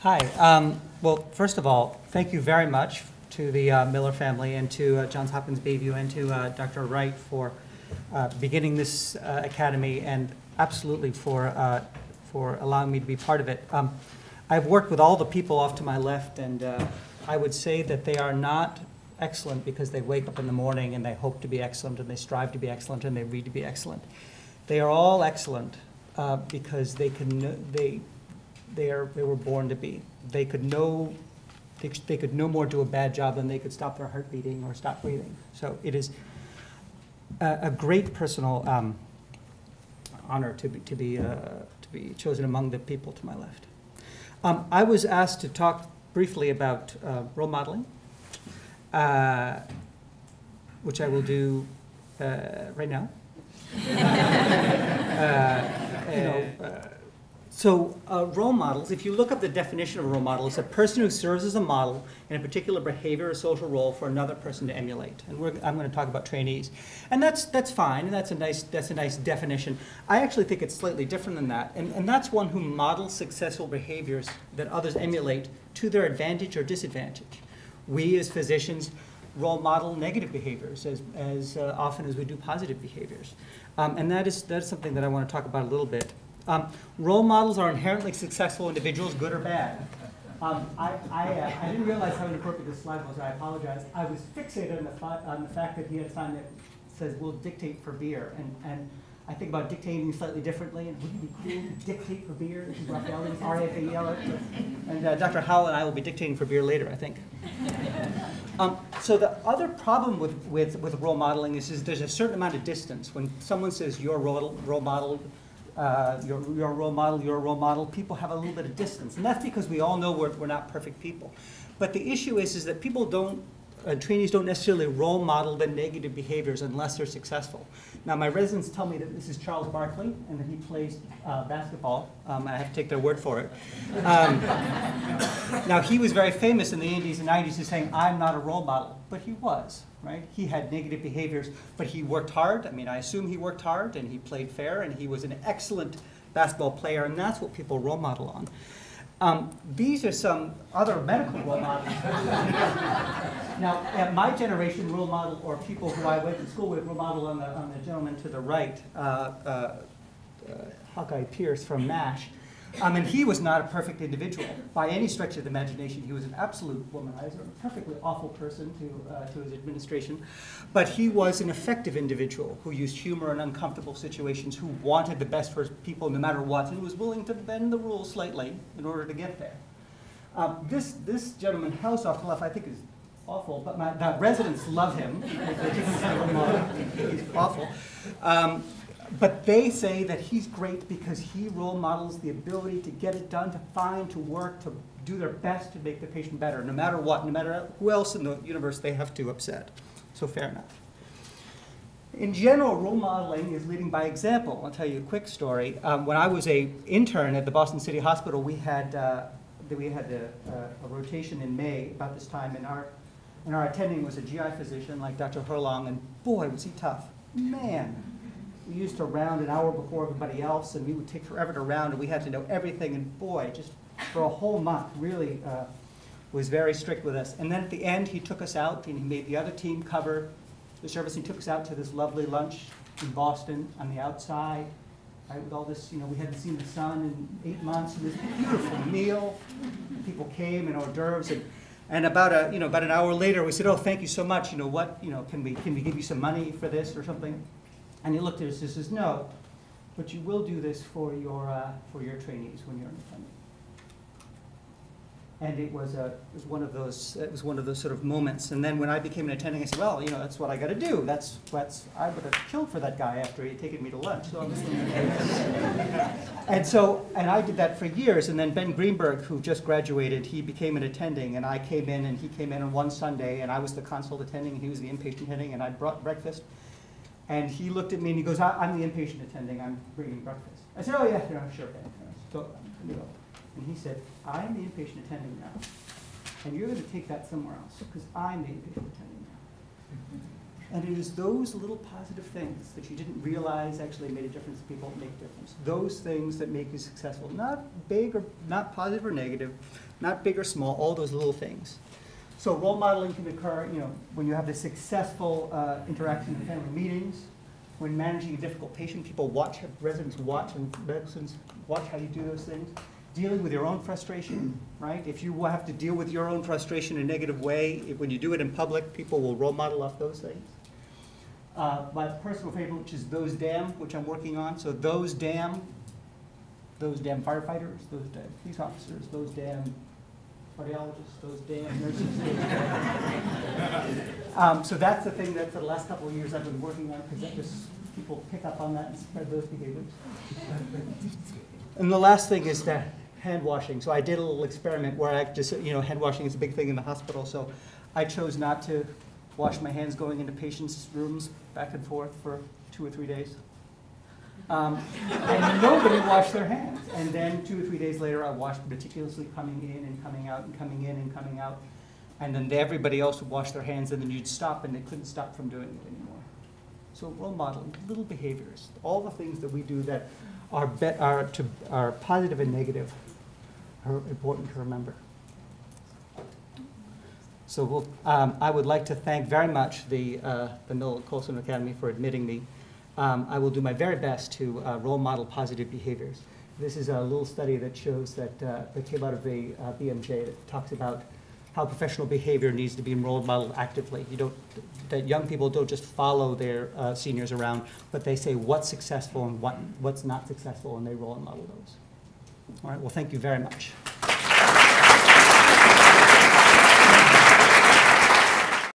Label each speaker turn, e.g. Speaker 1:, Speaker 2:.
Speaker 1: Hi. Well, first of all, thank you very much to the Miller family and to Johns Hopkins Bayview and to Dr. Wright for beginning this academy and absolutely for allowing me to be part of it. I've worked with all the people off to my left, and I would say that they are not excellent because they wake up in the morning and they hope to be excellent and they strive to be excellent and they read to be excellent. They are all excellent because they were born to be. They could no more do a bad job than they could stop their heart beating or stop breathing. So it is a great personal honor to be chosen among the people to my left. I was asked to talk briefly about role modeling, which I will do right now. So role models, if you look up the definition of a role model, it's a person who serves as a model in a particular behavior or social role for another person to emulate. And I'm going to talk about trainees. And that's fine, and that's a nice definition. I actually think it's slightly different than that. And that's one who models successful behaviors that others emulate to their advantage or disadvantage. We as physicians role model negative behaviors as often as we do positive behaviors. And that is something that I want to talk about a little bit. Role models are inherently successful individuals, good or bad. I didn't realize how inappropriate this slide was. I apologize. I was fixated on the fact that he had a sign that says, "We'll dictate for beer." And I think about dictating slightly differently. And wouldn't it be cool to dictate for beer? This is Rafael, R-A-F-A-E-L. And Dr. Howell and I will be dictating for beer later, I think. So the other problem with role modeling is there's a certain amount of distance. When someone says you're a role model, you're a role model, people have a little bit of distance. And that's because we all know we're not perfect people. But the issue is that people trainees don't necessarily role model the negative behaviors unless they're successful. Now, my residents tell me that this is Charles Barkley and that he plays basketball. I have to take their word for it. Now, he was very famous in the 80s and 90s as saying, "I'm not a role model." But he was, right? He had negative behaviors, but he worked hard. I mean, I assume he worked hard, and he played fair, and he was an excellent basketball player, and that's what people role model on. These are some other medical role models. Now, at my generation, role model, or people who I went to school with, role model on the gentleman to the right, Hawkeye Pierce from MASH. And he was not a perfect individual by any stretch of the imagination. He was an absolute womanizer, a perfectly awful person to his administration. But he was an effective individual who used humor in uncomfortable situations, who wanted the best for people no matter what, and was willing to bend the rules slightly in order to get there. This gentleman, house off to the left, I think is awful, but the residents love him. He's awful. But they say that he's great because he role models the ability to get it done, to find, to work, to do their best to make the patient better, no matter what, no matter who else in the universe they have to upset. So fair enough. In general, role modeling is leading by example. I'll tell you a quick story. When I was an intern at the Boston City Hospital, we had a rotation in May about this time, and our attending was a GI physician like Dr. Hurlong, and boy, was he tough. Man. We used to round an hour before everybody else, and we would take forever to round, and we had to know everything, and boy, just for a whole month, really was very strict with us. And then at the end, he took us out, and he made the other team cover the service. He took us out to this lovely lunch in Boston on the outside, right, with all this, we hadn't seen the sun in 8 months, and this beautiful meal. People came, and hors d'oeuvres, and about an hour later, we said, "Oh, thank you so much. Can we give you some money for this or something?" And he looked at us and says, "No, but you will do this for your trainees when you're an attending." And it was one of those sort of moments. And then when I became an attending, I said, "Well, that's what I got to do. I would have killed for that guy after he had taken me to lunch." So and I did that for years. And then Ben Greenberg, who just graduated, he became an attending, and I came in, and he came in on one Sunday, and I was the consult attending, and he was the inpatient attending, and I brought breakfast. And he looked at me and he goes, "I'm the inpatient attending, I'm bringing breakfast." I said, "Oh yeah, sure, Ben." So, and he said, "I'm the inpatient attending now, and you're going to take that somewhere else, because I'm the inpatient attending now." And it is those little positive things that you didn't realize actually made a difference to people make a difference. Those things that make you successful. Not big or not positive or negative, not big or small, all those little things. So role modeling can occur, when you have the successful interaction in family meetings, when managing a difficult patient, people watch, residents watch, and residents watch how you do those things. Dealing with your own frustration, right? If you have to deal with your own frustration in a negative way, when you do it in public, people will role model off those things. My personal favorite, which is those damn, which I'm working on. So those damn firefighters, those damn police officers, those damn cardiologists, those damn nurses. So that's the thing that for the last couple of years I've been working on, because that just people pick up on that and spread those behaviors. And the last thing is that hand washing. So I did a little experiment where I just, hand washing is a big thing in the hospital. So I chose not to wash my hands going into patients' rooms back and forth for 2 or 3 days. And nobody washed their hands. And then 2 or 3 days later, I washed meticulously, coming in and coming out and coming in and coming out. And then everybody else would wash their hands, and then you'd stop, and they couldn't stop from doing it anymore. So role modeling, little behaviors, all the things that we do that are positive and negative are important to remember. So I would like to thank very much the Miller-Coulson Academy for admitting me. I will do my very best to role model positive behaviors. This is a little study that shows that came out of the BMJ that talks about how professional behavior needs to be role modeled actively. That young people don't just follow their seniors around, but they say what's successful and what's not successful, and they role model those. All right, well, thank you very much.